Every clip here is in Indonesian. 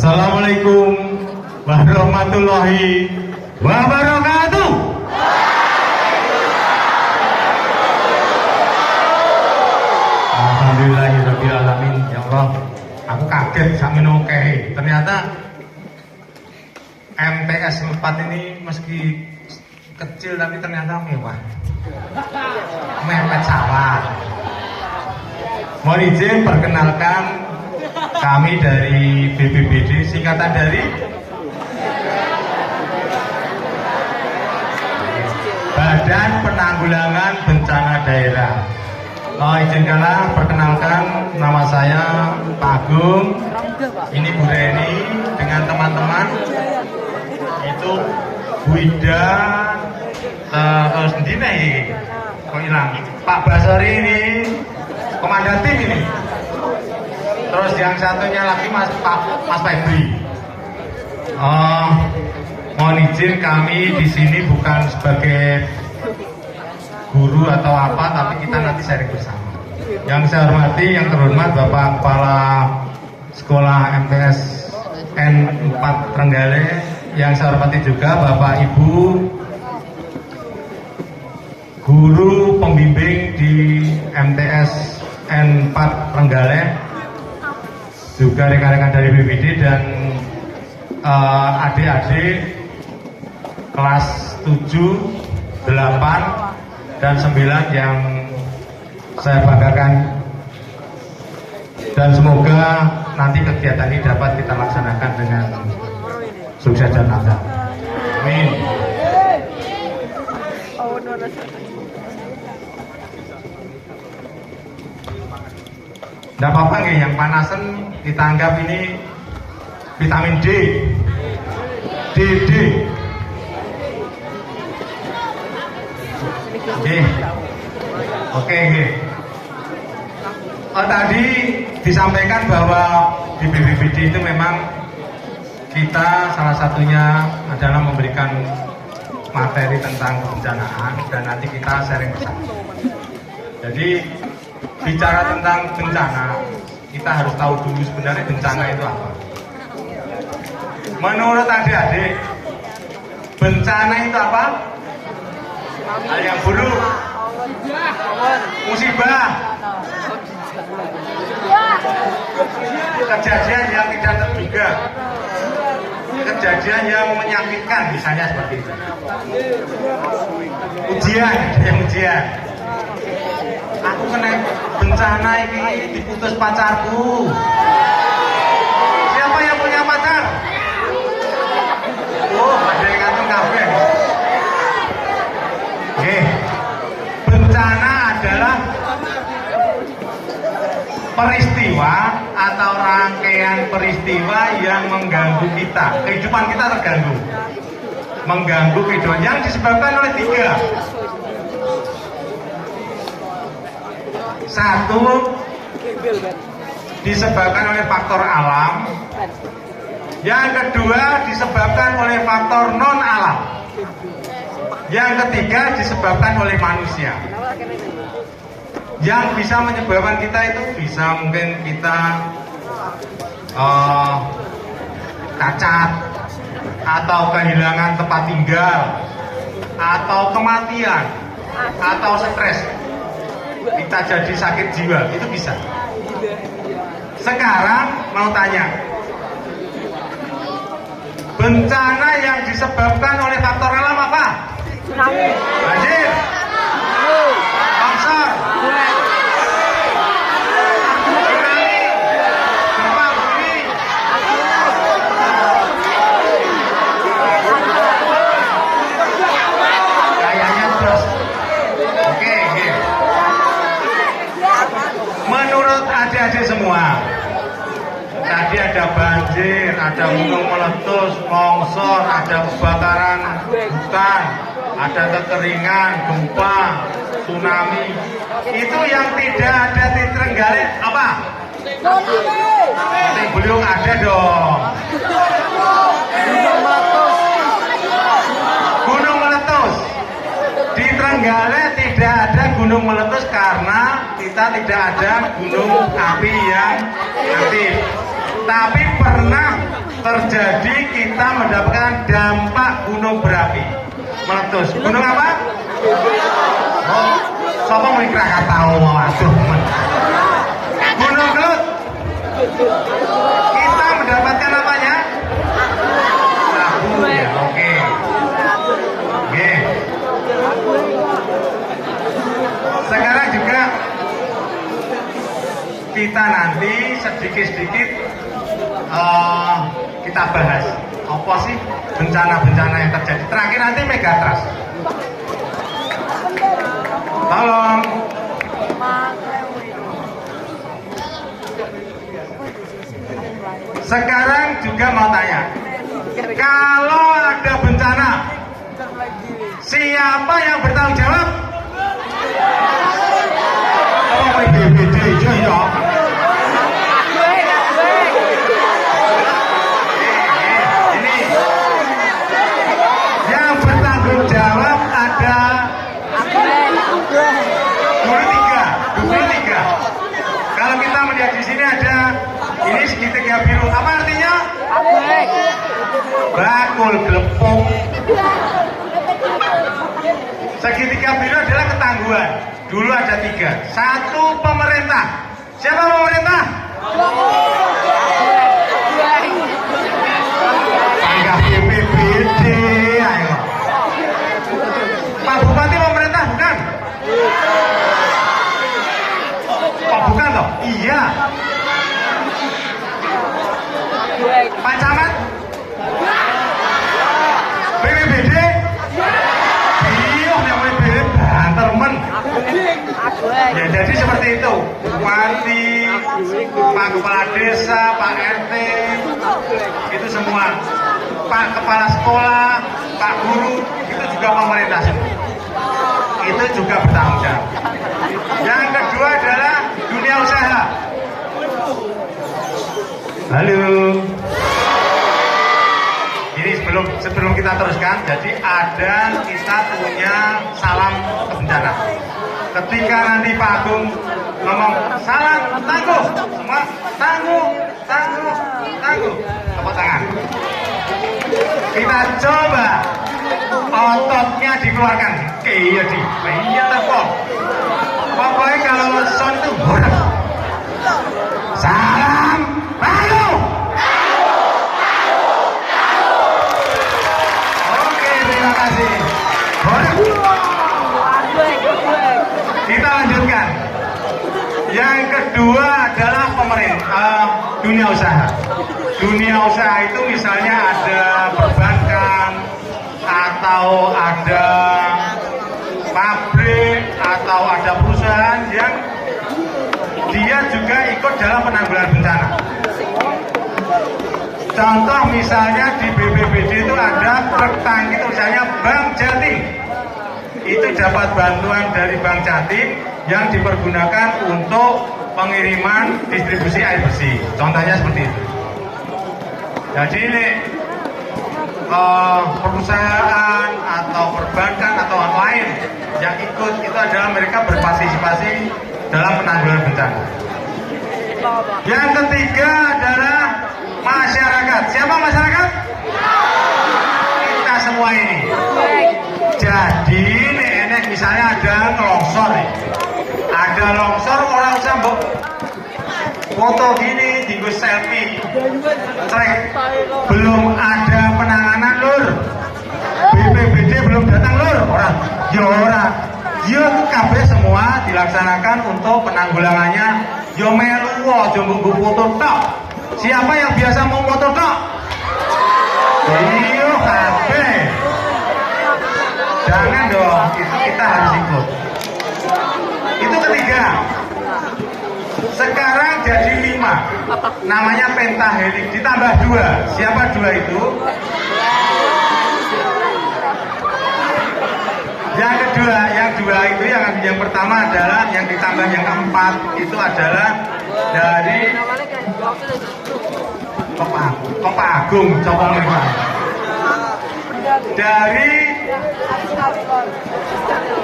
Assalamualaikum warahmatullahi wabarakatuh. Alhamdulillahirabbil alamin. Ya Allah, aku kaget sakmene oke. Ternyata MTS 4 ini meski kecil tapi ternyata mewah. Mepet sawah. Mohon izin perkenalkan, kami dari BPBD, singkatan dari Badan Penanggulangan Bencana Daerah. Izinkanlah perkenalkan, nama saya Pak Agung, ini Bu Reni dengan teman-teman, itu Bu Ida, sendiri nih, kok hilang, Pak Basori ini, komandan tim ini. Terus yang satunya lagi Mas Febri. Mohon izin, kami di sini bukan sebagai guru atau apa, tapi kita nanti sharing bersama. Yang saya hormati, yang terhormat Bapak Kepala Sekolah MTS N4 Trenggalek. Yang saya hormati juga Bapak Ibu guru pembimbing di MTS N4 Trenggalek, juga rekan-rekan dari BPD dan adik-adik kelas 7, 8, dan 9 yang saya banggakan, dan semoga nanti kegiatan ini dapat kita laksanakan dengan sukses dan lancar. Amin. Tidak apa-apa nih, yang panasan kita anggap ini vitamin D. Oke. Tadi disampaikan bahwa di BPBD itu memang kita salah satunya adalah memberikan materi tentang kebencanaan dan nanti kita sharing bersama. Jadi bicara tentang bencana, kita harus tahu dulu sebenarnya bencana itu apa. Menurut adik-adik, bencana itu apa? Hal yang buruk, musibah, kejadian yang tidak terduga, kejadian yang menyakitkan, misalnya seperti itu. Ujian. Aku kena bencana ini, diputus pacarku. Siapa yang punya pacar? Oh, ada yang ngantong kabeh. Oke. Bencana adalah peristiwa atau rangkaian peristiwa yang mengganggu kita. Kehidupan kita terganggu. Mengganggu kehidupan yang disebabkan oleh 3. Satu, disebabkan oleh faktor alam. Yang kedua, disebabkan oleh faktor non alam. Yang ketiga, disebabkan oleh manusia. Yang bisa menyebabkan kita itu bisa mungkin kita cacat, atau kehilangan tempat tinggal, atau kematian, atau stres. Kita jadi sakit jiwa, itu bisa. Sekarang mau tanya, bencana yang disebabkan oleh faktor alam apa? Tsunami, banjir, longsor, tsunami, gempa bumi. Kayaknya terus. Oke. Menurut adik-adik semua, tadi ada banjir, ada gunung meletus, longsor, ada kebakaran hutan, ada kekeringan, gempa, tsunami. Itu yang tidak ada di Trenggalek apa? Tsunami. Belum ada dong. Gunung meletus. Di Trenggalek tidak ada gunung meletus karena kita tidak ada gunung api yang aktif. Tapi pernah terjadi kita mendapatkan dampak gunung berapi meletus. Gunung apa? Oh, siapa mau Krakatau? Waduh, gunung Kelut. Kita mendapatkan apanya? Abu ya, oke. Oke. Sekarang juga kita nanti sedikit-sedikit kita bahas apa sih bencana-bencana yang terjadi. Terakhir nanti Megatrust. Tolong. Sekarang juga mau tanya, kalau ada bencana, siapa yang bertanggung jawab? Oh, BPBD ya. Ini yang bertanggung jawab ada 23. Kalau kita melihat di sini ada ini segitiga biru. Apa artinya? Bakul gelepung. Segitiga biru adalah ketangguhan. Dulu ada 3. 1 pemerintah. Siapa pemerintah? Panggah BPBD. Ayo. Pak Bupati pemerintah bukan? Kok bukan toh? Iya. Pak Camat? BPBD? Iya, namanya BPBD bantermen. Ya jadi seperti itu. Bupati, Pak Kepala Desa, Pak RT, itu semua. Pak Kepala Sekolah, Pak Guru, itu juga pemerintah semua. Itu juga bertanggung jawab. Yang kedua adalah dunia usaha. Halo. Ini sebelum kita teruskan, jadi kita punya salam kebencanaan. Ketika nanti Pak Agung ngomong salam tangguh, semua tangguh. Tepuk tangan. Kita coba ototnya dikeluarkan. Iya di, iya tepuk. Pokoknya kalau sound itu salam tangguh. Oke, terima kasih. Kita lanjutkan. Yang kedua adalah pemerintah, dunia usaha. Dunia usaha itu misalnya ada perbankan atau ada pabrik atau ada perusahaan yang dia juga ikut dalam penanggulangan bencana. Contoh misalnya di BPBD itu ada truk tangki misalnya Bank Jatim. Itu dapat bantuan dari Bank Jatim yang dipergunakan untuk pengiriman distribusi air bersih. Contohnya seperti itu. Jadi ini perusahaan atau perbankan atau orang lain yang ikut itu adalah mereka berpartisipasi dalam penanggulangan bencana. Yang ketiga adalah masyarakat. Siapa masyarakat? Kita semua ini. Jadi ini misalnya ada longsor nih. Ada longsor orang usah mbok foto gini, tinggal selfie. Trek belum ada penanganan lur. BPBD belum datang lur. Orang, ya orang. Ya kabeh semua dilaksanakan untuk penanggulangannya. Yo melu aja mbok foto tok. Siapa yang biasa mau foto tok? Iya kabeh. Jangan dong, itu kita harus ikut. Itu ketiga. Sekarang jadi 5. Namanya pentahelik ditambah 2. Siapa 2 itu? Yang kedua, yang 2 itu yang pertama adalah yang ditambah yang keempat itu adalah dari Pak Agung, Cokong Lima. Dari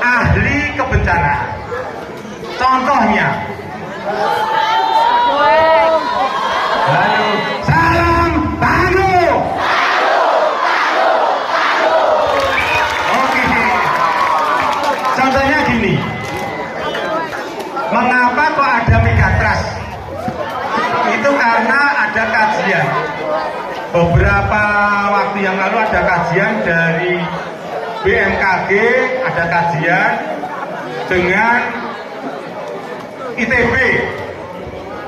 ahli kebencanaan. Contohnya, halo, salam tangguh. BMKG ada kajian dengan ITB.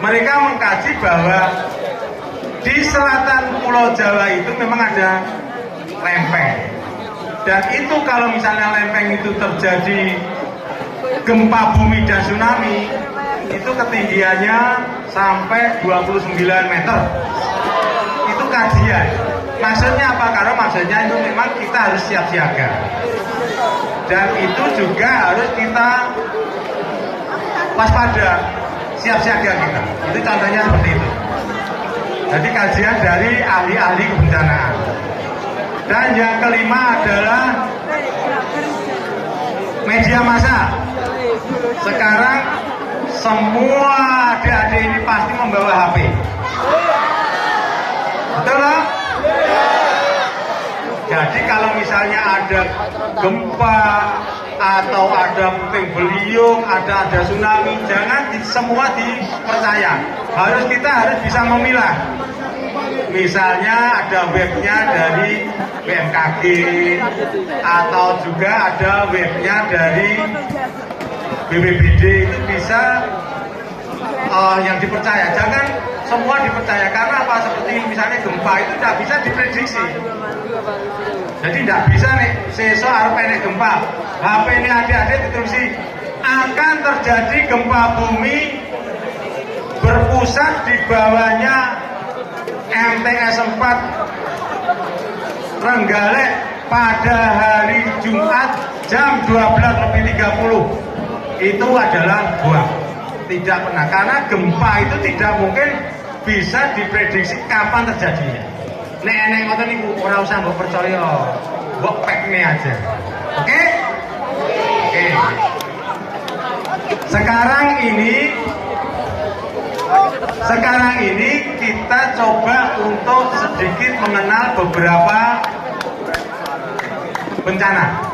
Mereka mengkaji bahwa di selatan Pulau Jawa itu memang ada lempeng. Dan itu kalau misalnya lempeng itu terjadi gempa bumi dan tsunami, itu ketinggiannya sampai 29 meter. Itu kajian. Maksudnya apa? Karena maksudnya itu memang kita harus siap siaga. Dan itu juga harus kita waspada, siap siaga kita. Itu contohnya seperti itu. Jadi kajian dari ahli-ahli kebencanaan. Dan yang kelima adalah media massa. Sekarang semua adik-adik ini pasti membawa HP. Betul lah? Jadi kalau misalnya ada gempa atau ada puting beliung, ada tsunami, jangan semua dipercaya. Kita harus bisa memilah. Misalnya ada webnya dari BMKG atau juga ada webnya dari BPBD, itu bisa yang dipercaya. Jangan semua dipercaya, karena apa? Seperti misalnya gempa itu tidak bisa diprediksi. Jadi tidak bisa nih sesok harus enek gempa. HP ini adik-adik ditulis akan terjadi gempa bumi berpusat di bawahnya MTS 4 Trenggalek pada hari Jumat jam 12:30. Itu adalah hoax. Tidak pernah, karena gempa itu tidak mungkin bisa diprediksi kapan terjadinya. Nek ngoten niku ora usah mbok percaya, mbok pekne aja. Oke? Oke. Sekarang ini kita coba untuk sedikit mengenal beberapa bencana.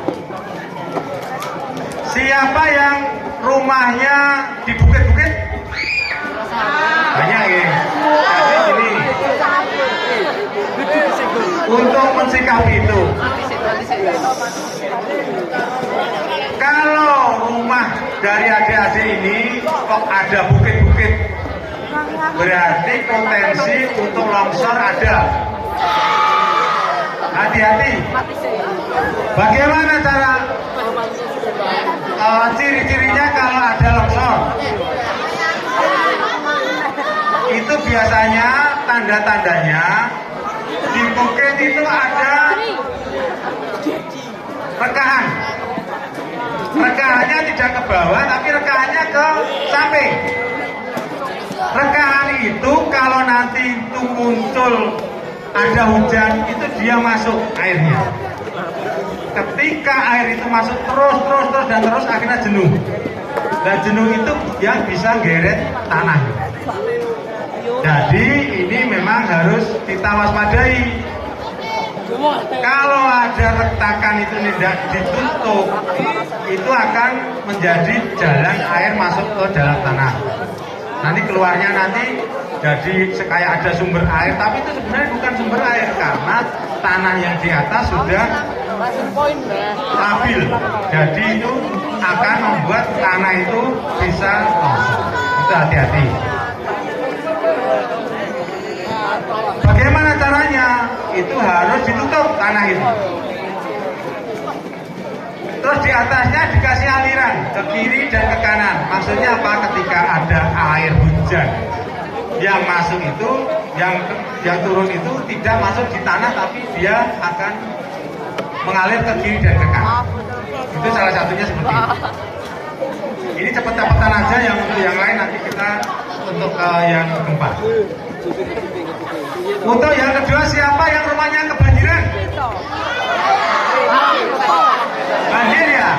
Siapa yang rumahnya di bukit-bukit? Banyak ya. Jadi gini, untuk mensikapi itu, kalau rumah dari adik-adik ini kok ada bukit-bukit, berarti potensi untuk longsor ada. Hati-hati. Bagaimana cara ciri-cirinya kalau ada longsor? Itu biasanya tanda-tandanya di bukit itu ada rekahan. Rekahannya tidak ke bawah, tapi rekahannya ke samping. Rekahan itu kalau nanti itu muncul ada hujan, itu dia masuk airnya. Ketika air itu masuk terus akhirnya jenuh. Dan jenuh itu yang bisa geret tanah. Jadi ini memang harus kita waspadai. Kalau ada retakan itu tidak ditutup, itu akan menjadi jalan air masuk ke dalam tanah. Nanti keluarnya jadi kayak ada sumber air, tapi itu sebenarnya bukan sumber air karena tanah yang di atas sudah stabil. Jadi itu akan membuat tanah itu bisa longsor. Itu hati-hati. Bagaimana caranya? Itu harus ditutup tanah itu. Terus di atasnya dikasih aliran ke kiri dan ke kanan. Maksudnya apa? Ketika ada air hujan yang masuk itu, yang turun itu tidak masuk di tanah, tapi dia akan mengalir ke kiri dan ke kanan. Itu salah satunya seperti itu. Ini cepet-cepetan aja, yang untuk yang lain nanti kita untuk yang gempa. Untuk yang kedua, siapa yang rumahnya kebanjiran? Banjir ya?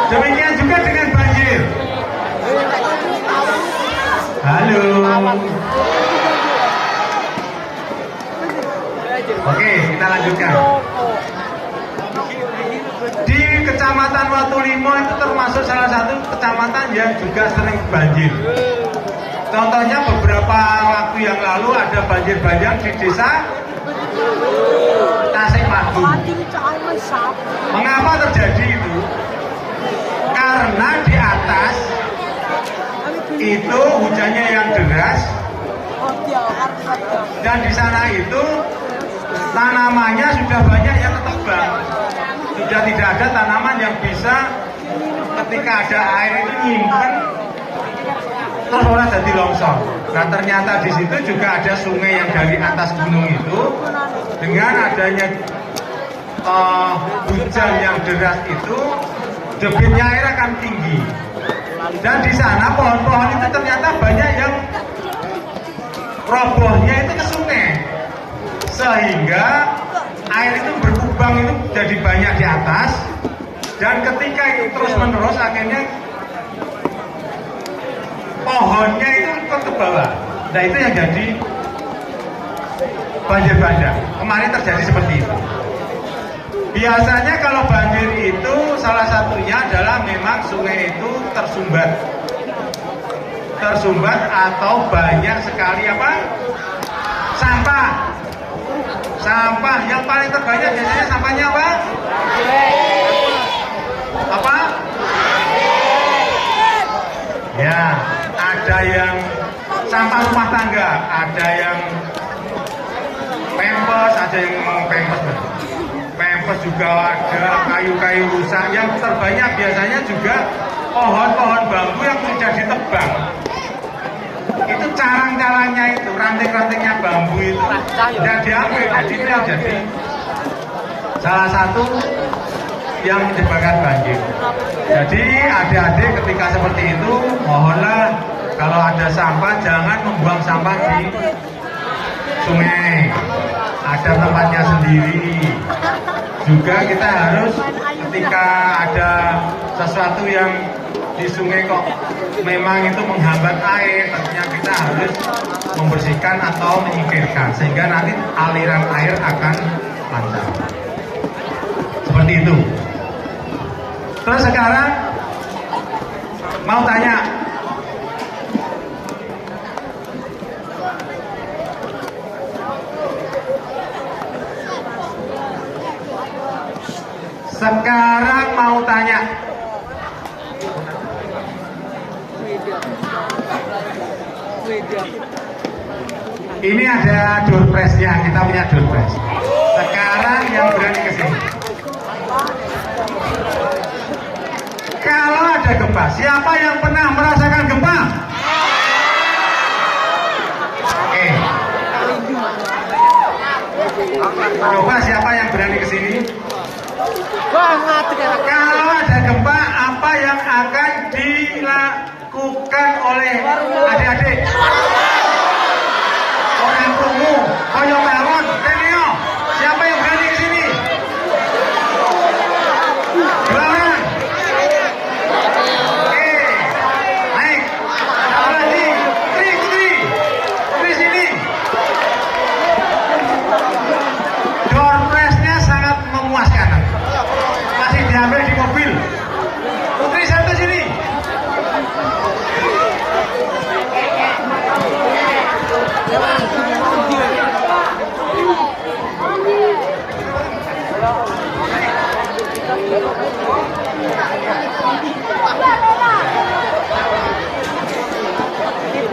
Demikian juga dengan banjir. Halo. Oke, kita lanjutkan. Di Kecamatan Watulimo itu termasuk salah satu kecamatan yang juga sering banjir. Contohnya beberapa waktu yang lalu ada banjir bandang di desa lagu. Mengapa terjadi itu? Karena di atas itu hujannya yang deras, dan di sana itu tanamannya sudah banyak yang ketebang. Sudah tidak ada tanaman yang bisa ketika ada air itu nyimpen terus orang jadi longsor. Nah ternyata di situ juga ada sungai yang dari atas gunung itu, dengan adanya hujan yang deras itu, debitnya air akan tinggi. Dan di sana pohon-pohon itu ternyata banyak yang robohnya itu ke sungai, sehingga air itu berkubang itu jadi banyak di atas, dan ketika itu terus menerus akhirnya pohonnya itu ikut ke bawah. Nah itu yang jadi banjir bandang. Kemarin terjadi seperti itu. Biasanya kalau banjir itu salah satunya adalah memang sungai itu tersumbat atau banyak sekali sampah. Sampah yang paling terbanyak biasanya sampahnya apa? Ya, ada yang sampah rumah tangga, ada yang pempes, ada yang pempes juga ada, kayu-kayu rusak. Yang terbanyak biasanya juga pohon-pohon bambu yang sudah ditebang. Itu carang-carangnya itu, ranting-rantingnya bambu itu tidak diambil, jadi itu yang jadi salah satu yang menyebabkan banjir. Jadi adik-adik ketika seperti itu, mohonlah kalau ada sampah jangan membuang sampah di sungai, ada tempatnya sendiri. Juga kita harus ketika ada sesuatu yang di sungai kok memang itu menghambat air, tentunya kita harus membersihkan atau menyingkirkan sehingga nanti aliran air akan lancar. Seperti itu. Terus sekarang mau tanya, ini ada door prize-nya, kita punya door prize. Sekarang yang berani ke sini. Kalau ada gempa, siapa yang pernah merasakan gempa? Oke. Coba siapa yang berani ke sini? Kalau ada gempa, apa yang akan dilakukan oleh adik-adik? Orang krungu, koyo melon, Renio. Siapa yang berani ke sini? Gelaran. Oke, naik. Apa lagi? Putri sini. Door prize-nya sangat memuaskan. Masih diambil di mobil. Putri satu sini.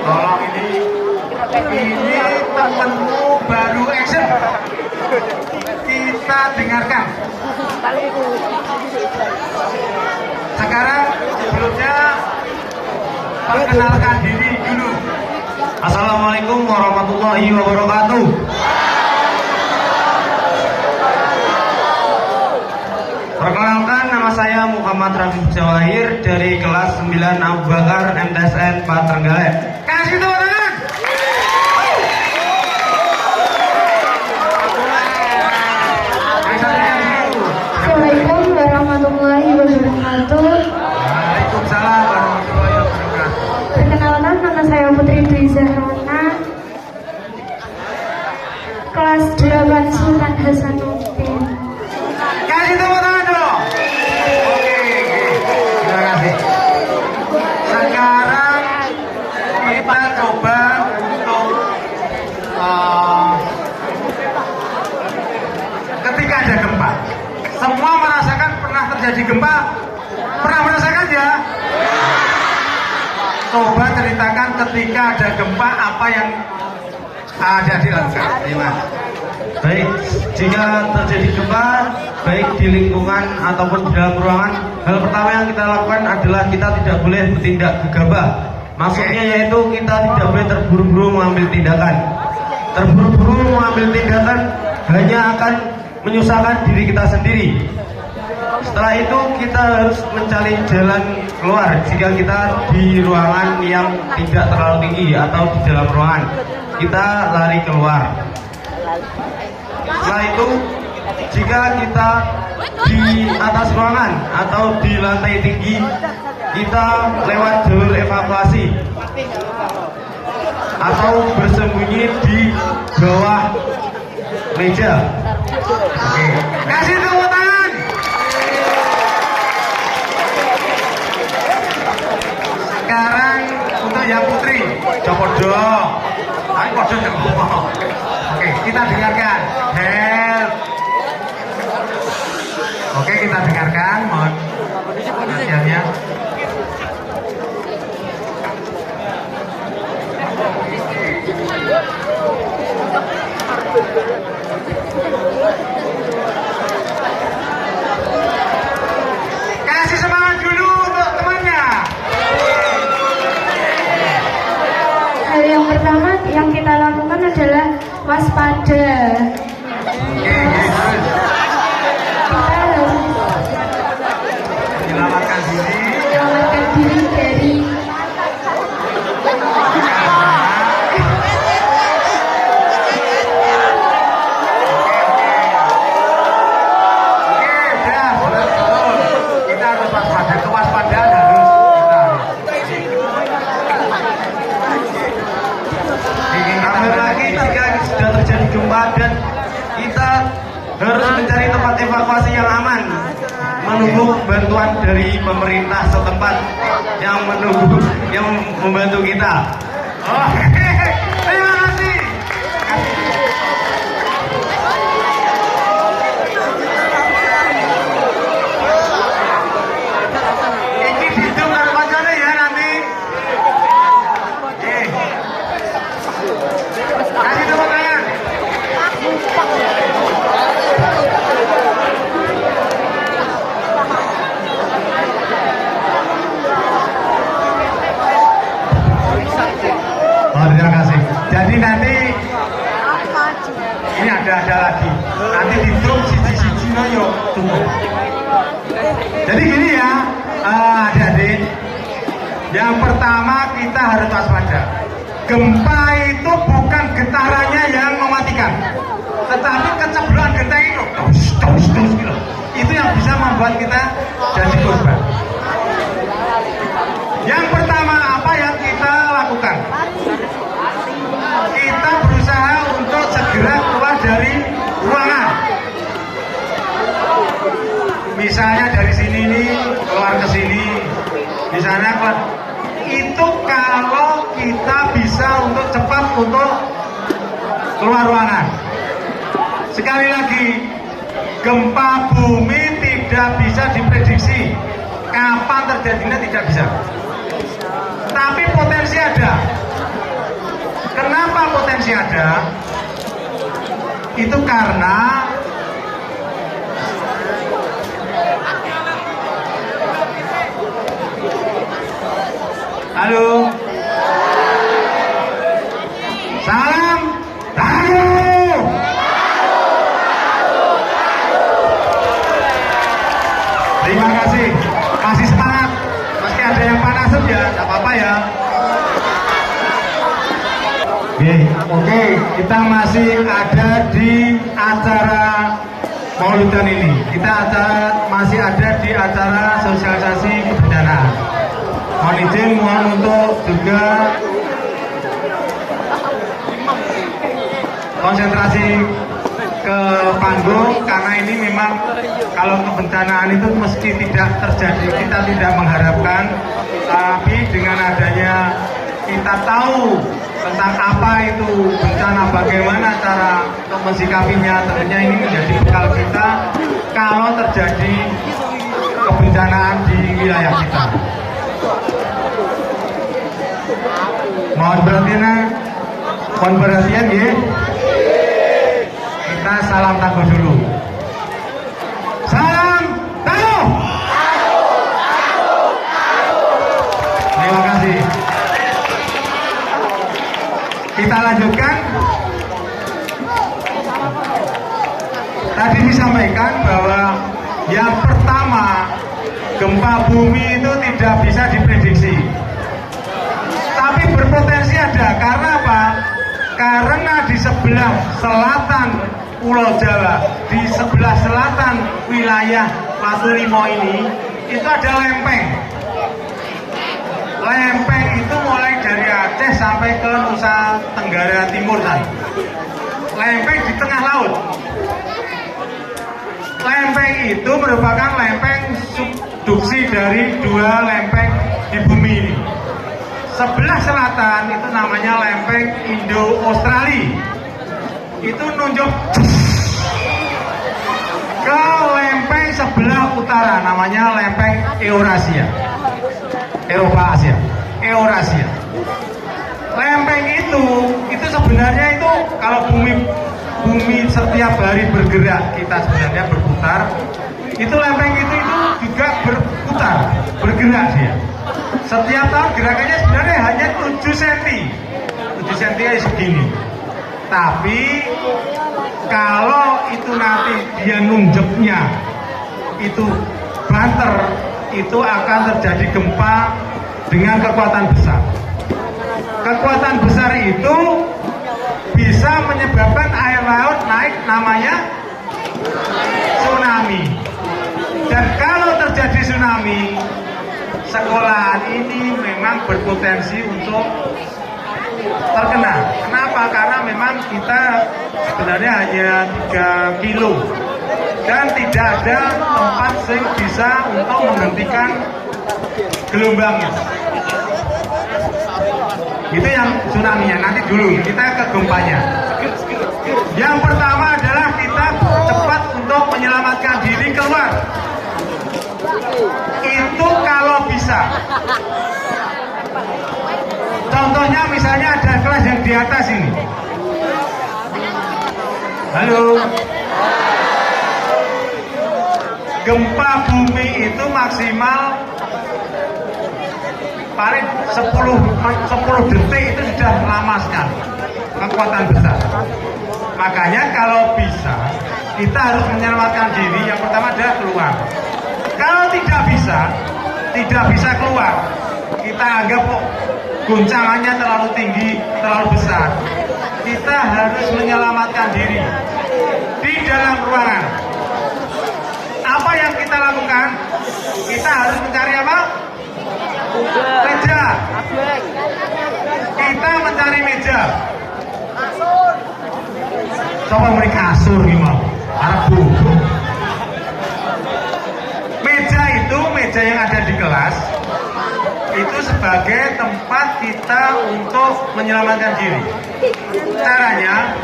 Tolong ini temenmu baru action. Kita dengarkan. Sekarang sebelumnya perkenalkan diri dulu. Assalamualaikum warahmatullahi wabarakatuh. Perkenalkan, nama saya Muhammad Rafiq Jawahir dari kelas 9 Abu Bakar MTSN Trenggalek. Kasih tepuk tangan. Assalamualaikum warahmatullahi wabarakatuh. Waalaikumsalam warahmatullahi wabarakatuh. Perkenalkan, nama saya Putri Dwi Zahrana, kelas 8 Sultan Hasanuddin. Kasih tepuk tangan dong. Oke. Terima kasih. Sekarang kita coba untuk ketika ada terjadi gempa pernah merasakan ya? Coba ceritakan ketika ada gempa apa yang ada dilakukan. Terima. Baik, jika terjadi gempa, baik di lingkungan ataupun di dalam ruangan, hal pertama yang kita lakukan adalah kita tidak boleh bertindak gegabah. Maksudnya yaitu kita tidak boleh terburu-buru mengambil tindakan. Terburu-buru mengambil tindakan hanya akan menyusahkan diri kita sendiri. Setelah itu kita harus mencari jalan keluar jika kita di ruangan yang tidak terlalu tinggi atau di dalam ruangan. Kita lari keluar. Setelah itu, jika kita di atas ruangan atau di lantai tinggi, kita lewat jalur evakuasi atau bersembunyi di bawah meja. Oke. Kasih tepuk tangan. Sekarang untuk yang putri, copot dong. Ayo podo ngomong. Oke, kita dengarkan. Help. Oke, kita dengarkan. Mohon perhatiannya. Kasih semangat dulu untuk temannya. Hal yang pertama yang kita lakukan adalah waspada. Oke, terus Kita harus menyelamatkan diri. menyelamatkan diri dari Oke, udah, betul. Kita harus waspada. Kewaspadaan harus kita harus. Tambah lagi jika sudah terjadi gempa dan kita harus mencari tempat evakuasi yang aman, menunggu bantuan dari pemerintah setempat yang membantu kita. Oke, terima kasih. Ini hidup karo kancane ya nanti. Oke. Kasih tepuk tangan. Oh, terima kasih. Jadi nanti ini ada lagi. Nanti di drum siji-siji no yo cukup. Jadi gini ya, adik-adik. Yang pertama kita harus waspada. Gempa itu bukan getarannya yang mematikan, tetapi kecebloan genta itu, gitu. Itu yang bisa membuat kita jadi korban. Yang pertama apa yang kita lakukan? Kita berusaha untuk segera keluar dari ruangan. Misalnya dari sini nih keluar ke sini, misalnya keluar. Itu kalau kita bisa untuk cepat untuk keluar ruangan. Sekali lagi, gempa bumi tidak bisa diprediksi. Kapan terjadinya tidak bisa. Tapi potensi ada. Kenapa potensi ada? Itu karena halo. Salam. Halo. Terima kasih. Masih semangat. Meski ada yang panas ya, tidak apa-apa ya. Oke, kita masih ada di acara Mauludan ini. Masih ada di acara sosialisasi kebencanaan. Mohon izin, mohon untuk juga konsentrasi ke panggung karena ini memang kalau kebencanaan itu meski tidak terjadi, kita tidak mengharapkan, tapi dengan adanya kita tahu tentang apa itu bencana, bagaimana cara untuk mensikapinya, tentunya ini menjadi bekal kita kalau terjadi kebencanaan di wilayah kita. Mohon perhatian ya. Kita salam tangguh dulu. Salam tangguh. Terima kasih. Kita lanjutkan. Tadi disampaikan bahwa yang pertama, gempa bumi itu tidak bisa diprediksi. Tapi berpotensi ada. Karena apa? Karena di sebelah selatan Pulau Jawa, di sebelah selatan wilayah Watu Limo ini, itu ada lempeng. Lempeng itu mulai dari Aceh sampai ke Nusa Tenggara Timur sana. Lempeng di tengah laut. Lempeng itu merupakan lempeng subduksi dari dua lempeng di bumi ini. Sebelah selatan itu namanya lempeng Indo-Australia. Itu nunjuk ke lempeng sebelah utara, namanya lempeng Eurasia. Eropa Asia, Eurasia. Lempeng itu sebenarnya itu kalau bumi setiap hari bergerak, kita sebenarnya berputar. Itu lempeng itu juga berputar, bergerak dia. Setiap tahun gerakannya sebenarnya hanya 7 cm. 7 cm ya segini. Tapi kalau itu nanti dia nunjuknya itu banter, itu akan terjadi gempa dengan kekuatan besar. Kekuatan besar itu bisa menyebabkan air laut naik, namanya tsunami. Dan kalau terjadi tsunami, sekolahan ini memang berpotensi untuk terkena. Kenapa? Karena memang kita sebenarnya hanya 3 kilo dan tidak ada tempat yang bisa untuk menghentikan gelombangnya. Itu yang tsunami-nya. Nanti dulu kita ke gempanya. Yang pertama adalah kita cepat untuk menyelamatkan diri keluar. Itu kalau bisa. Contohnya misalnya ada kelas yang di atas ini. Halo. Gempa bumi itu maksimal paling 10 detik itu sudah lama sekali. Kekuatan besar. Makanya kalau bisa kita harus menyelamatkan diri. Yang pertama adalah keluar. Kalau tidak bisa keluar, kita anggap guncangannya terlalu tinggi, terlalu besar. Kita harus menyelamatkan diri di dalam ruangan. Apa yang kita lakukan? Kita harus mencari apa? Meja. Kita mencari meja. Coba beri kasur gimana? Arab bubuk. Meja itu, meja yang ada di kelas, itu sebagai tempat kita untuk menyelamatkan diri. Caranya,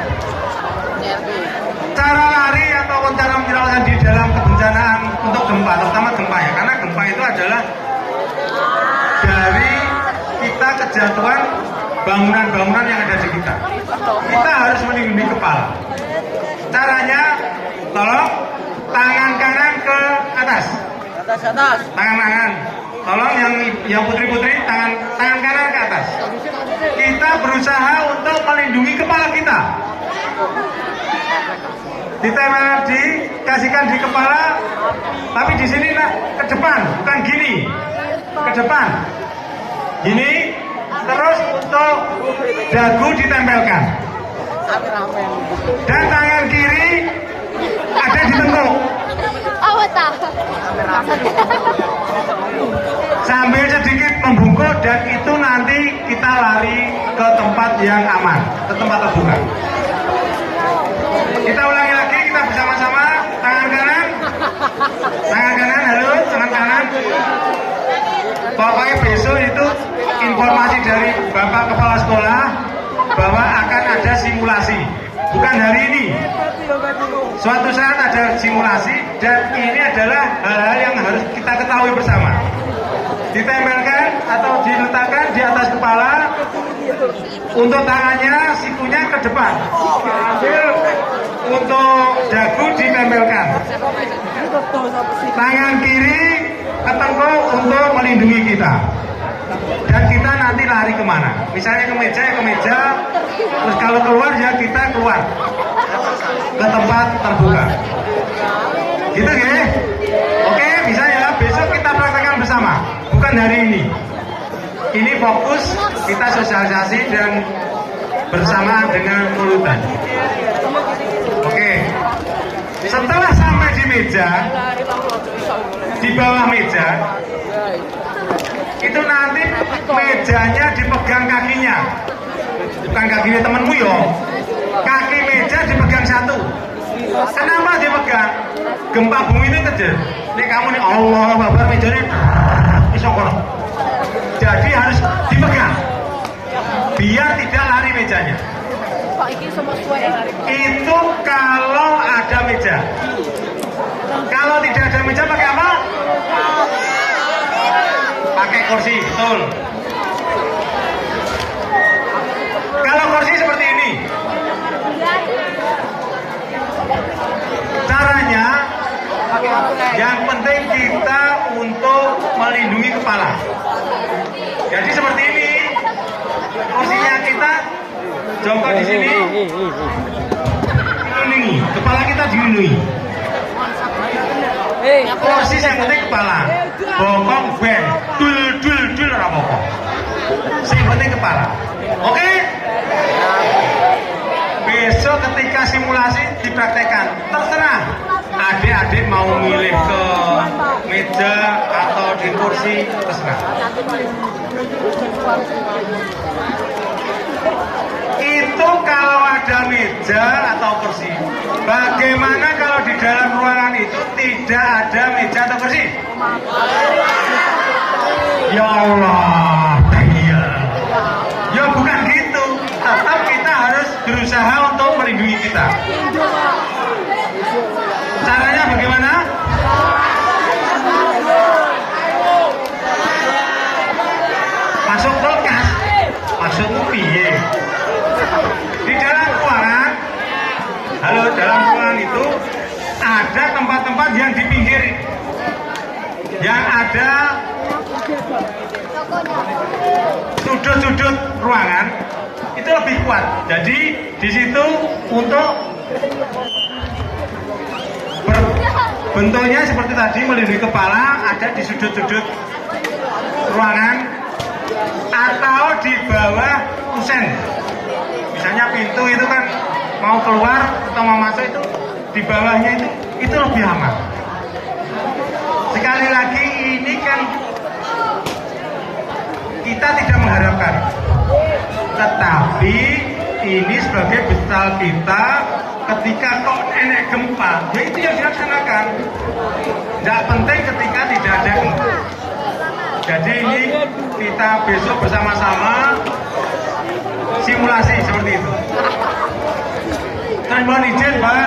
cara lari ataupun cara menyelamatkan diri dalam kebencanaan untuk gempa, terutama gempa ya, karena gempa itu adalah dari kita kejatuhan bangunan-bangunan yang ada di kita. Kita harus melindungi kepala. Caranya, tolong tangan kanan ke atas. Tangan kanan. Tolong yang putri-putri tangan kanan ke atas. Kita berusaha untuk melindungi kepala kita. Dikasihkan di kepala, tapi di sini ke depan, bukan gini. Ke depan. Gini, terus untuk dagu ditempelkan. Dan tangan kiri ada di tengkuk. Sambil sedikit membungkuk, dan itu nanti kita lari ke tempat yang aman, ke tempat terbuka. Kita ulangi lagi, kita bersama-sama. Tangan kanan, halo, tangan kanan. Pokoknya besok itu informasi dari Bapak Kepala Sekolah bahwa akan ada simulasi bukan hari ini. Suatu saat ada simulasi dan ini adalah hal-hal yang harus kita ketahui bersama. Ditempelkan atau diletakkan di atas kepala, untuk tangannya sikunya ke depan, ambil untuk dagu ditempelkan, tangan kiri ke tengkuk untuk melindungi kita. Dan kita nanti lari kemana? Misalnya ke meja ya ke meja, terus kalau keluar ya kita keluar ke tempat terbuka. Gitu ya? Oke, bisa ya. Besok kita praktekkan bersama. Bukan hari ini. Ini fokus kita sosialisasi dan bersama dengan mulutan. Oke. Setelah sampai di meja, di bawah meja, itu nanti mejanya dipegang kakinya, bukan kakinya temenmu yo, kaki meja dipegang satu. Kenapa dipegang? Gempa bumi ini kecil. Nih kamu nih Allah babar mejanya isokor. Jadi harus dipegang biar tidak lari mejanya. Itu kalau ada meja. Kalau tidak ada meja pakai apa? Pakai kursi, betul. Kalau kursi seperti ini, caranya yang penting kita untuk melindungi kepala. Jadi seperti ini, kursinya kita jongkok di sini, dilindungi, kepala kita dilindungi. Kursi yang penting kepala, bokong ben, dul rapopo. Yang penting kepala. Oke? Besok ketika simulasi dipraktekkan, terserah adik-adik mau milih ke meja atau di kursi, terserah. Itu kalau ada meja atau kursi. Bagaimana kalau di dalam ruangan itu tidak ada meja atau kursi? Ya Allah, iya. Ya bukan gitu. Tetap kita harus berusaha untuk melindungi kita. Caranya bagaimana? Masuk kulkas. Maksudmu piye? Di dalam ruangan, dalam ruangan itu ada tempat-tempat yang di pinggir, yang ada sudut-sudut ruangan itu lebih kuat. Jadi di situ untuk bentuknya seperti tadi melindungi kepala, ada di sudut-sudut ruangan atau di bawah kusen. Misalnya pintu itu kan mau keluar atau mau masuk itu di bawahnya itu lebih aman. Sekali lagi ini kan kita tidak mengharapkan, tetapi ini sebagai bekal kita ketika kok enek gempa, ya itu yang dilaksanakan. Tidak penting ketika tidak ada gempa. Jadi ini kita besok bersama-sama simulasi seperti itu. Dan mohon izin Pak,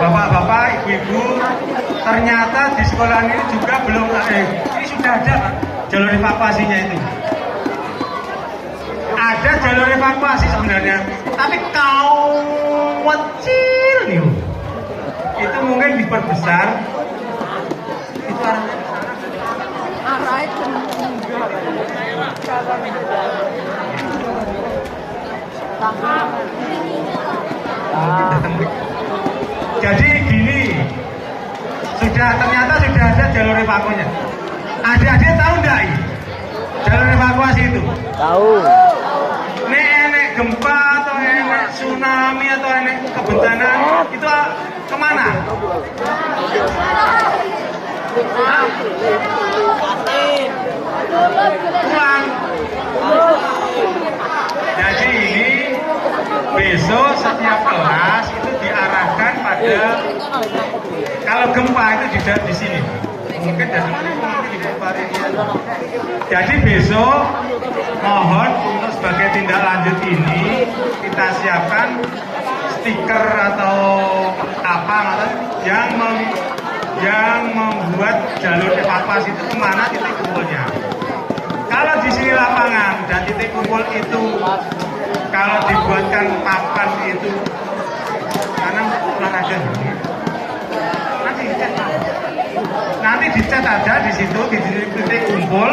Bapak-bapak, Ibu-ibu, ternyata di sekolah ini juga belum ini sudah ada Pak, jalur evakuasinya itu. Ada jalur evakuasi sebenarnya, tapi kecil nih. Itu mungkin diperbesar. Itu arahnya ke jadi gini, ternyata sudah ada jalur evakuasinya. Adik-adik tahu enggak jalur evakuasi itu? Tahu. Enek gempa atau enek tsunami atau enek kebencanaan itu kemana? Pulang. Jadi ini besok setiap kelas itu diarahkan pada kalau gempa itu tidak di sini. Mungkin dari jadi besok mohon untuk sebagai tindak lanjut ini kita siapkan stiker atau apa yang membuat jalur evakuasi itu kemana titik kumpulnya. Kalau di sini lapangan dan titik kumpul itu kalau dibuatkan papan itu karena olahraga nanti dicat ada di situ di titik kumpul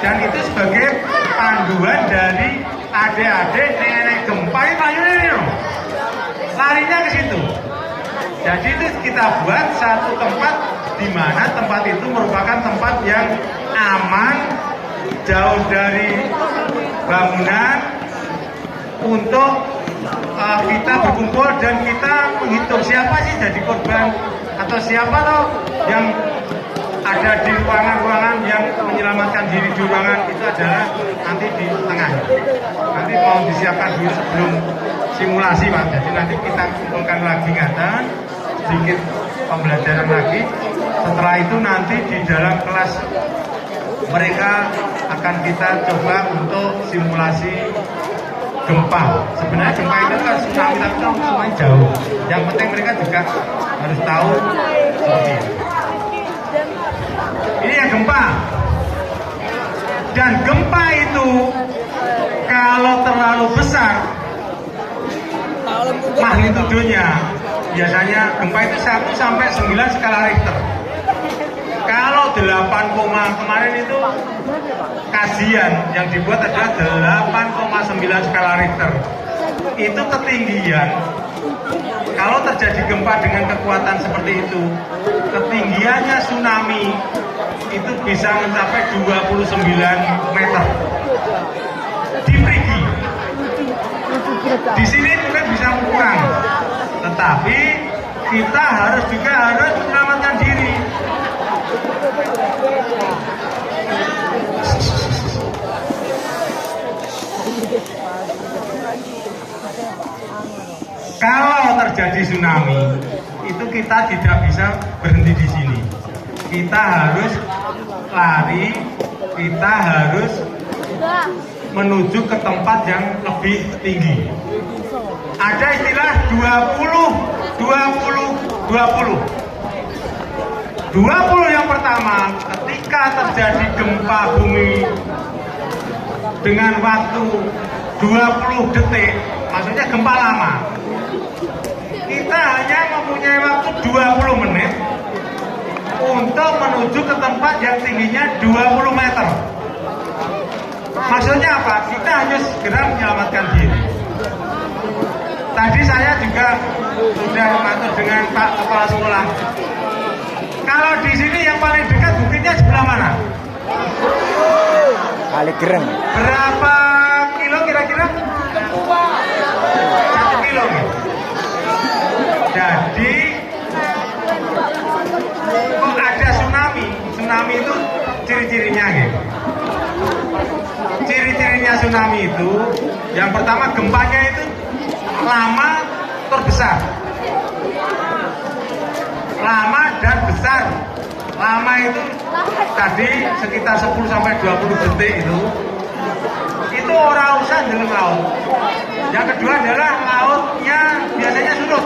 dan itu sebagai panduan dari adik-adik nenek gempa itu larinya ke situ. Jadi itu kita buat satu tempat di mana tempat itu merupakan tempat yang aman, jauh dari bangunan untuk kita berkumpul dan kita menghitung siapa sih jadi korban atau siapa toh yang ada di ruangan-ruangan yang menyelamatkan diri di ruangan itu adalah nanti di tengah. Nanti mau disiapkan dulu sebelum simulasi Pak. Jadi nanti kita kumpulkan lagi ingatan, sedikit pembelajaran lagi. Setelah itu nanti di dalam kelas mereka akan kita coba untuk simulasi gempa. Sebenarnya gempa itu kan tsunami tapi kan semuanya jauh. Yang penting mereka juga harus tahu seperti itu. Ini yang gempa. Dan gempa itu kalau terlalu besar magnitudonya, biasanya gempa itu 1 sampai 9 skala Richter. Kalau 8, kemarin itu kajian yang dibuat adalah 8,9 skala Richter. Itu ketinggian. Kalau terjadi gempa dengan kekuatan seperti itu, ketinggiannya tsunami itu bisa mencapai 29 meter. Di Perigi. Di sini mungkin bisa kurang, tetapi kita harus menyelamatkan diri. Kalau terjadi tsunami, itu kita tidak bisa berhenti di sini. Kita harus lari, kita harus menuju ke tempat yang lebih tinggi. Ada istilah 20 yang pertama, ketika terjadi gempa bumi dengan waktu 20 detik, maksudnya gempa lama, kita hanya mempunyai waktu 20 menit untuk menuju ke tempat yang tingginya 20 meter. Maksudnya apa? Kita harus segera menyelamatkan diri. Tadi saya juga sudah mengatur dengan Pak Kepala Sekolah. Kalau di sini yang paling dekat bukitnya sebelah mana? Kali Gereng. Berapa kilo kira-kira? 1 kilo. Jadi kok ada tsunami? Tsunami itu ciri-cirinya gitu. Ciri-cirinya tsunami itu yang pertama gempanya itu lama terbesar. Lama dan besar. Lama itu tadi sekitar 10 sampai 20 detik itu orang usah dalam laut. Yang kedua adalah lautnya biasanya surut.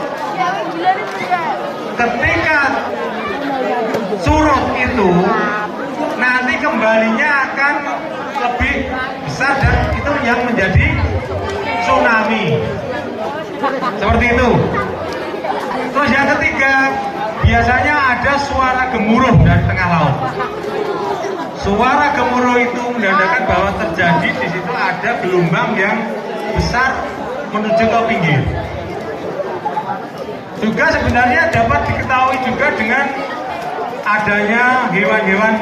Ketika surut itu nanti kembalinya akan lebih besar dan itu yang menjadi tsunami. Seperti itu. Terus yang ketiga, biasanya ada suara gemuruh dari tengah laut. Suara gemuruh itu menandakan bahwa terjadi di situ ada gelombang yang besar menuju ke pinggir. Juga sebenarnya dapat diketahui juga dengan adanya hewan-hewan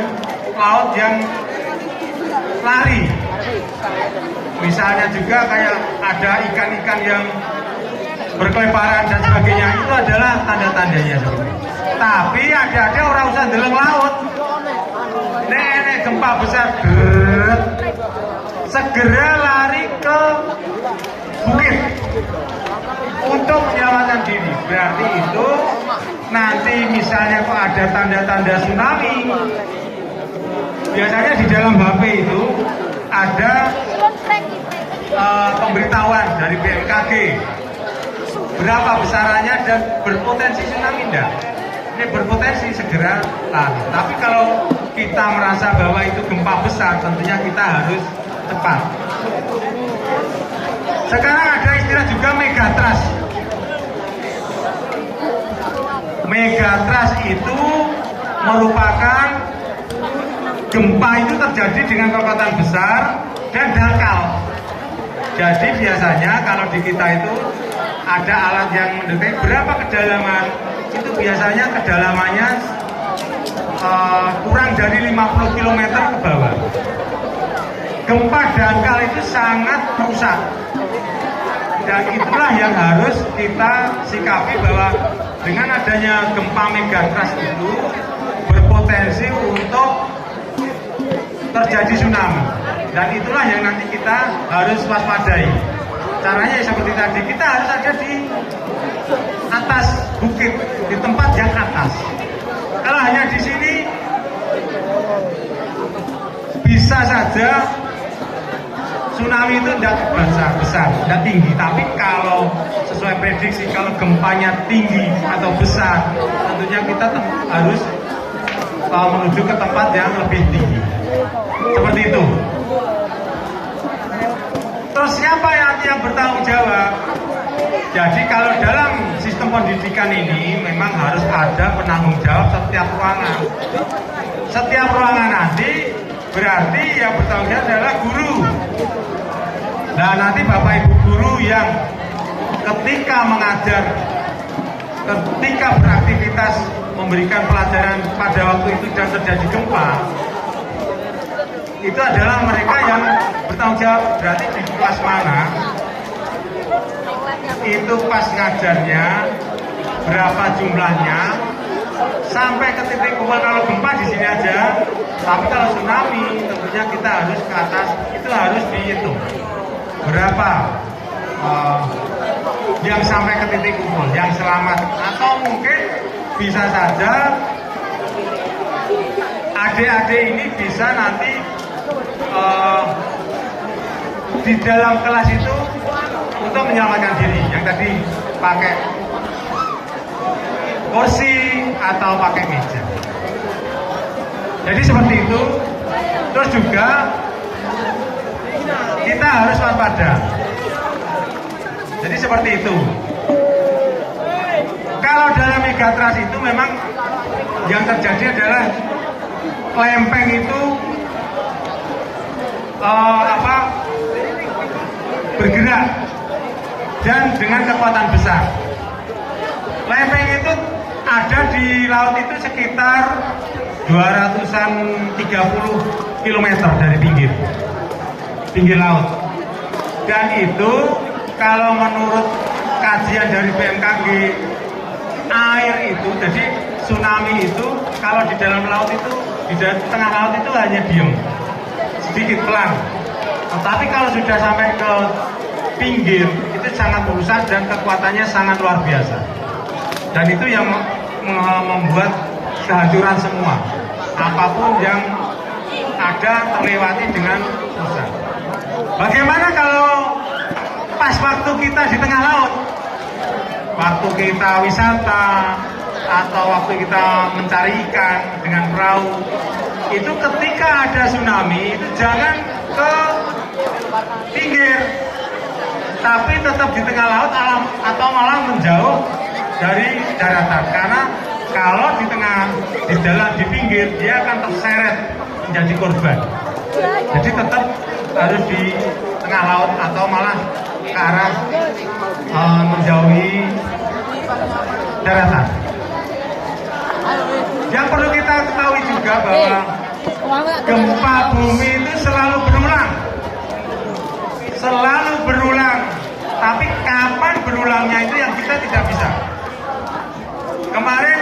laut yang lari. Misalnya juga kayak ada ikan-ikan yang berkeleparan dan sebagainya, itu adalah tanda-tandanya. Tapi ada orang usah dalam laut. Nenek gempa besar, segera lari ke bukit untuk menyelamatkan diri. Berarti itu nanti misalnya kok ada tanda-tanda tsunami, biasanya di dalam HP itu ada pemberitahuan dari BMKG. berapa besarannya dan berpotensi tsunami enggak. Ini berpotensi segera lari. Tapi kalau kita merasa bahwa itu gempa besar, tentunya kita harus cepat. Sekarang ada istilah juga megatrust. Megatrust itu merupakan gempa itu terjadi dengan kekuatan besar dan dangkal. Jadi biasanya kalau di kita itu ada alat yang mendeteksi berapa kedalaman. Itu biasanya kedalamannya kurang dari 50 km ke bawah. Gempa dangkal itu sangat merusak. Dan itulah yang harus kita sikapi bahwa dengan adanya gempa megatrust itu berpotensi untuk terjadi tsunami. Dan itulah yang nanti kita harus waspadai. Caranya seperti tadi, kita harus ada di atas bukit, di tempat yang atas. Kalau hanya di sini bisa saja tsunami itu tidak besar, tidak tinggi. Tapi kalau sesuai prediksi, kalau gempanya tinggi atau besar, tentunya kita harus menuju ke tempat yang lebih tinggi. Seperti itu. Terus siapa yang bertanggung jawab? Jadi kalau dalam sistem pendidikan ini memang harus ada penanggung jawab setiap ruangan. Setiap ruangan nanti berarti yang bertanggung jawab adalah guru. Nah nanti Bapak Ibu guru yang ketika mengajar, ketika beraktivitas memberikan pelajaran pada waktu itu dan terjadi gempa, itu adalah mereka yang bertanggung jawab. Berarti di kelas mana itu pas ngajarnya, berapa jumlahnya, sampai ke titik kumpul. Kalau gempa di sini aja, tapi kalau tsunami tentunya kita harus ke atas, itu harus dihitung berapa yang sampai ke titik kumpul, yang selamat. Atau mungkin bisa saja adik-adik ini bisa nanti di dalam kelas itu untuk menyelamatkan diri, yang tadi pakai kursi atau pakai meja. Jadi seperti itu. Terus juga kita harus waspada. Jadi seperti itu. Kalau dalam megatrust itu memang yang terjadi adalah lempeng itu bergerak dan dengan kekuatan besar. Lempeng itu ada di laut itu sekitar 230 km dari pinggir laut. Dan itu kalau menurut kajian dari BMKG, air itu, jadi tsunami itu kalau di dalam laut itu, di tengah laut itu hanya diem, sedikit pelan. Tetapi kalau sudah sampai ke pinggir itu sangat merusak dan kekuatannya sangat luar biasa. Dan itu yang membuat kehancuran semua. Apapun yang ada terlewati dengan susah. Bagaimana kalau pas waktu kita di tengah laut, waktu kita wisata atau waktu kita mencari ikan dengan perahu, itu ketika ada tsunami itu jangan ke pinggir, tapi tetap di tengah laut atau malah menjauh dari daratan. Karena kalau di dalam di pinggir dia akan terseret menjadi korban. Jadi tetap harus di tengah laut atau malah ke arah menjauhi daratan. Yang perlu kita ketahui juga bahwa gempa bumi itu selalu berulang, tapi kapan berulangnya itu yang kita tidak bisa. Kemarin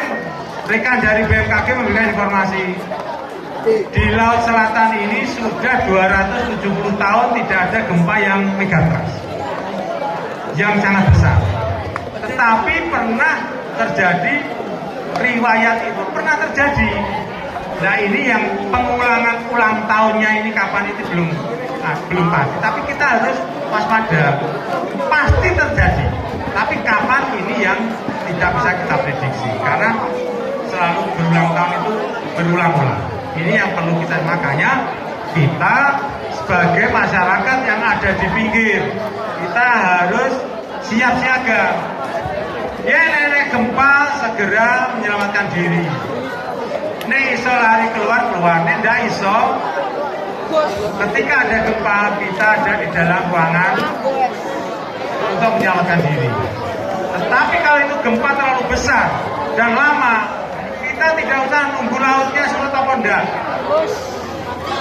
rekan dari BMKG memberikan informasi di Laut Selatan ini sudah 270 tahun tidak ada gempa yang megatrust, yang sangat besar. Tetapi pernah terjadi, riwayat itu pernah terjadi. Nah ini yang pengulangan ulang tahunnya ini kapan itu belum pasti. Tapi kita harus waspada, pasti terjadi. Tapi kapan ini yang tidak bisa kita prediksi karena selalu berulang tahun itu berulang-ulang. Ini yang perlu kita, makanya kita sebagai masyarakat yang ada di pinggir, kita harus siap siaga. Ya nenek gempa segera menyelamatkan diri. Nek iso lari keluar, nek ndak iso. Ketika ada gempa kita ada di dalam ruangan untuk menyelamatkan diri. Tetapi kalau itu gempa terlalu besar dan lama, kita tidak usah nunggu lautnya surut atau enggak.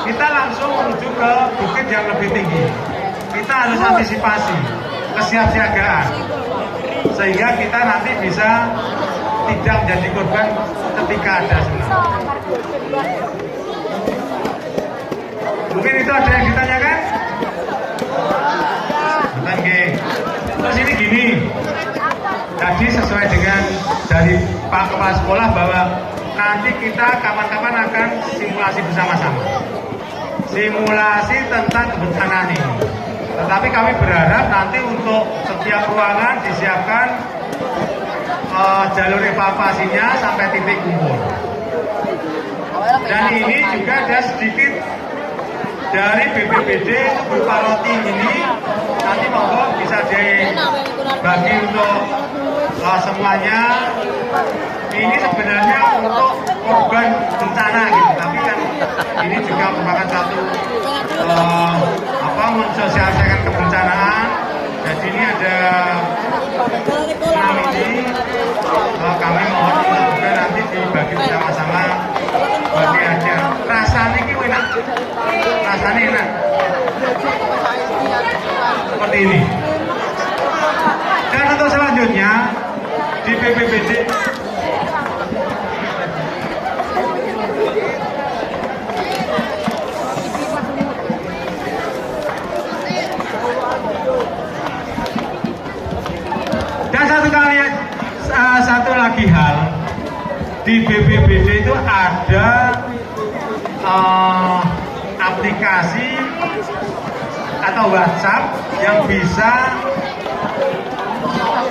Kita langsung menuju ke bukit yang lebih tinggi. Kita harus antisipasi, kesiapsiagaan, sehingga kita nanti bisa tidak menjadi korban ketika ada tsunami. Mungkin itu ada yang ditanyakan? Oke. Terus ini gini, tadi sesuai dengan dari Pak Kepala Sekolah bahwa nanti kita kapan-kapan akan simulasi bersama-sama. Simulasi tentang kebencanaan ini. Tetapi kami berharap nanti untuk setiap ruangan disiapkan jalur evakuasinya sampai titik kumpul. Dan ini juga ada sedikit dari BPBD berupa roti ini, nanti monggo bisa dibagi untuk semuanya. Ini sebenarnya untuk korban bencana gitu, tapi kan ini juga merupakan satu mensosialisasikan kebencanaan. Jadi ini ada tsunami ini, kami mohon juga nanti dibagi bersama-sama bagi aja. Rasanya ini enak, rasanya enak seperti ini. Dan untuk selanjutnya di BPBD dan satu lagi hal, di BPBD itu ada aplikasi atau WhatsApp yang bisa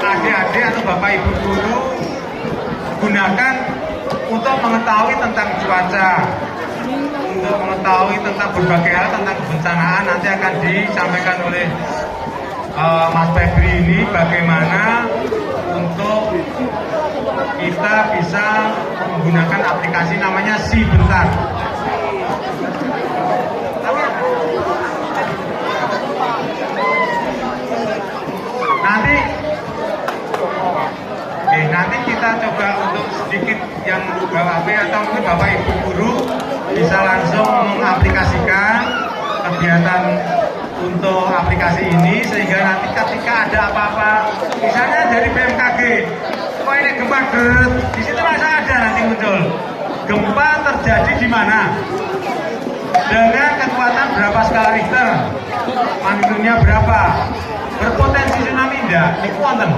adik-adik atau bapak ibu guru gunakan untuk mengetahui tentang cuaca, untuk mengetahui tentang berbagai hal tentang kebencanaan. Nanti akan disampaikan oleh Mas Febri ini bagaimana untuk kita bisa menggunakan aplikasi namanya Si Bentar. Nanti kita coba untuk sedikit yang bawa HP atau mungkin bapak ibu guru bisa langsung mengaplikasikan kegiatan untuk aplikasi ini, sehingga nanti ketika ada apa-apa, misalnya dari BMKG, kok ini gempa geret, di situ masa ada nanti muncul gempa terjadi di mana, dengan kekuatan berapa skala Richter, magnitudenya berapa, berpotensi tsunami enggak, ini wonten.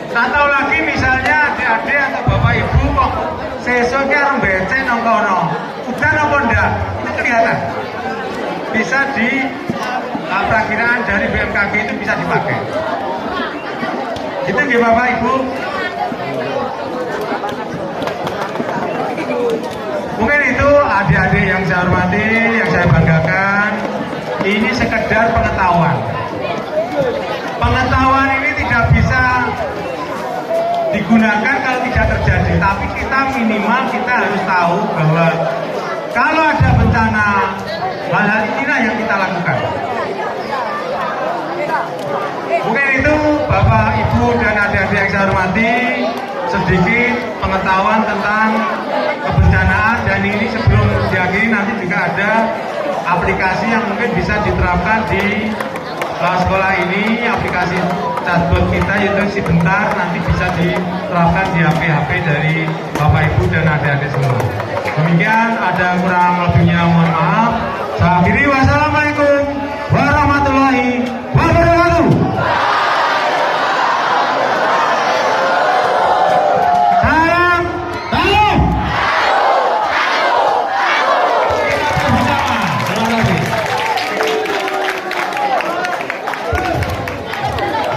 Atau lagi misalnya adik-adik atau bapak ibu kok sesuk ki arep becek nang kono, udan apa enggak, itu kelihatan. Bisa di perakiraan dari BMKG itu bisa dipakai. Itu nggih Bapak Ibu. Mungkin itu adik-adik yang saya hormati, yang saya banggakan. Ini sekedar pengetahuan. Pengetahuan ini tidak bisa digunakan kalau tidak terjadi, tapi kita minimal kita harus tahu bahwa kalau ada bencana, hal-hal inilah yang kita lakukan. Mungkin itu Bapak, Ibu, dan adik-adik yang saya hormati, sedikit pengetahuan tentang kebencanaan. Dan ini sebelum diakhiri nanti juga ada aplikasi yang mungkin bisa diterapkan di sekolah ini, aplikasi chatbot kita yaitu Si Bentar, nanti bisa diterapkan di HP-HP dari Bapak Ibu dan adik-adik semua. Demikian, ada kurang lebihnya mohon maaf. Saya akhiri, wassalamualaikum warahmatullahi wabarakatuh. Salam salam. Terima kasih.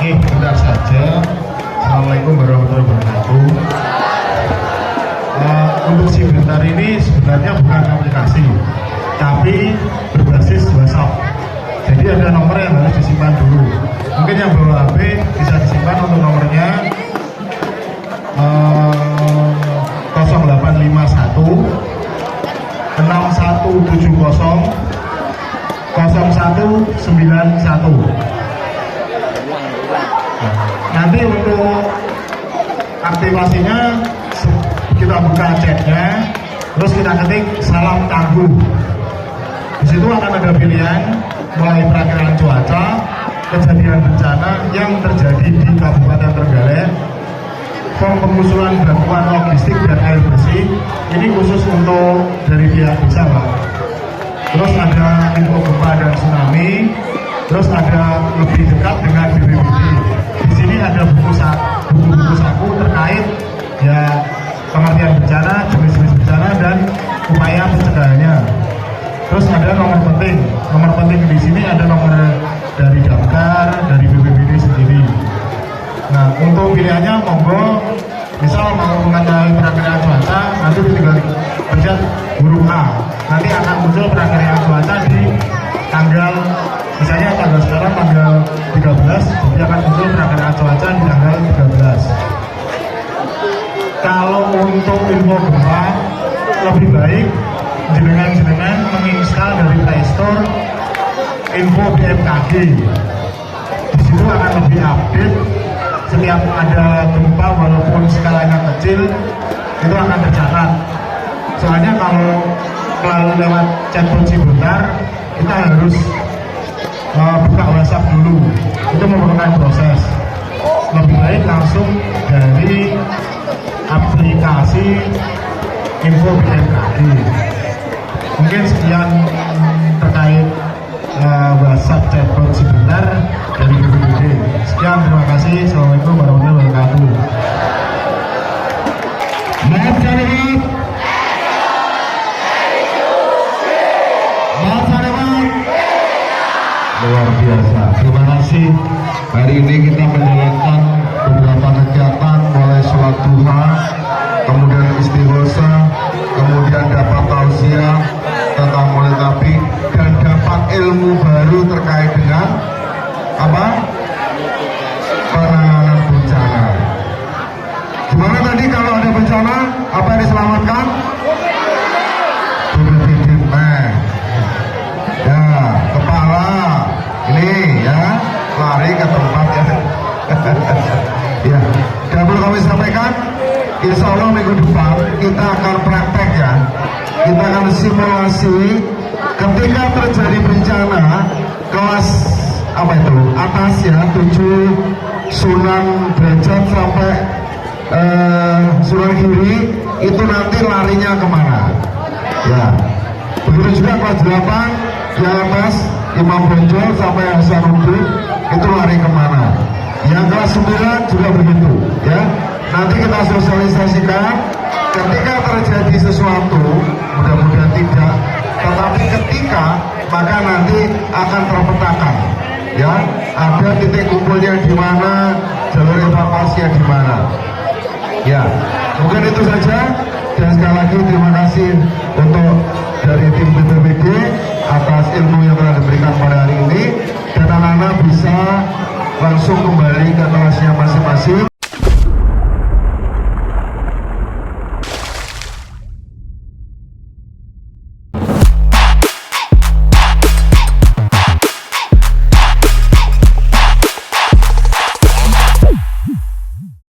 Ini benar saja sifatnya bukan aplikasi, tapi berbasis WhatsApp. Jadi ada nomor yang harus disimpan dulu. Mungkin yang bawa HP bisa disimpan untuk nomornya 0851 6170 0191. Nanti untuk aktivasinya kita buka chatnya, terus kita ketik salam tangguh. Di situ akan ada pilihan mulai perakiraan cuaca, kejadian bencana yang terjadi di Kabupaten Trenggalek, form pengusulan bantuan logistik dan air bersih. Ini khusus untuk dari pihak desa, Pak. Terus ada info gempa dan tsunami. Terus ada lebih dekat dengan BPBD. Di sini ada buku-buku saku terkait ya pengertian bencana, jenis-jenis bencana dan upaya pencegahannya. Terus ada nomor penting. Nomor penting di sini ada nomor dari Damkar, dari BPBD sendiri. Nah, untuk pilihannya monggo, misal mau mengetahui perakiraan cuaca, nanti tinggal pencet huruf A. Nanti akan muncul perakiraan cuaca di tanggal, misalnya tanggal sekarang tanggal 13, jadi akan muncul perakiraan cuaca di tanggal 13. Kalau untuk info gempa, lebih baik jenengan menginstal dari Play Store info BMKG. Di situ akan lebih update. Setiap ada gempa walaupun skalanya kecil itu akan tercatat. Soalnya kalau melalui lewat chatbot Cibentar kita harus buka WhatsApp dulu, itu memerlukan proses. Lebih baik langsung dari aplikasi info BMKG. Mungkin sekian terkait WhatsApp chatbot Cibentar dari BPBD. Sekian, terima kasih. Assalamualaikum warahmatullahi wabarakatuh. Maaf Sahabat. Maaf Sahabat. Luar biasa. Terima kasih. Hari ini kita menjalankan beberapa kegiatan, mulai sholat duha, kemudian istighosa, kemudian dapat tausiah tentang Maulid Nabi, dan dapat ilmu baru terkait dengan apa? Penanganan bencana. Gimana tadi kalau ada bencana, apa yang diselamatkan? BPBD. Ya, kepala ini ya lari ke tempat ya. Ya, dan perlu kami sampaikan, insya Allah minggu depan kita akan praktek ya. Kita akan simulasi ketika terjadi bencana kelas apa itu atas ya 7 Sunan derajat sampai Sunan Giri, itu nanti larinya kemana ya. Begitu juga kelas 8 di atas Imam Bonjol sampai Hasanuddin, itu lari kemana. Yang kelas 9 juga begitu ya. Nanti kita sosialisasikan ketika terjadi sesuatu, mudah-mudahan tidak, tetapi ketika, maka nanti akan terpetakan ya, ada titik kumpulnya di mana, jalur evakuasinya di mana ya. Mungkin itu saja, dan sekali lagi terima kasih untuk dari tim BPBD atas ilmu yang telah diberikan pada hari ini, dan anak-anak bisa langsung kembali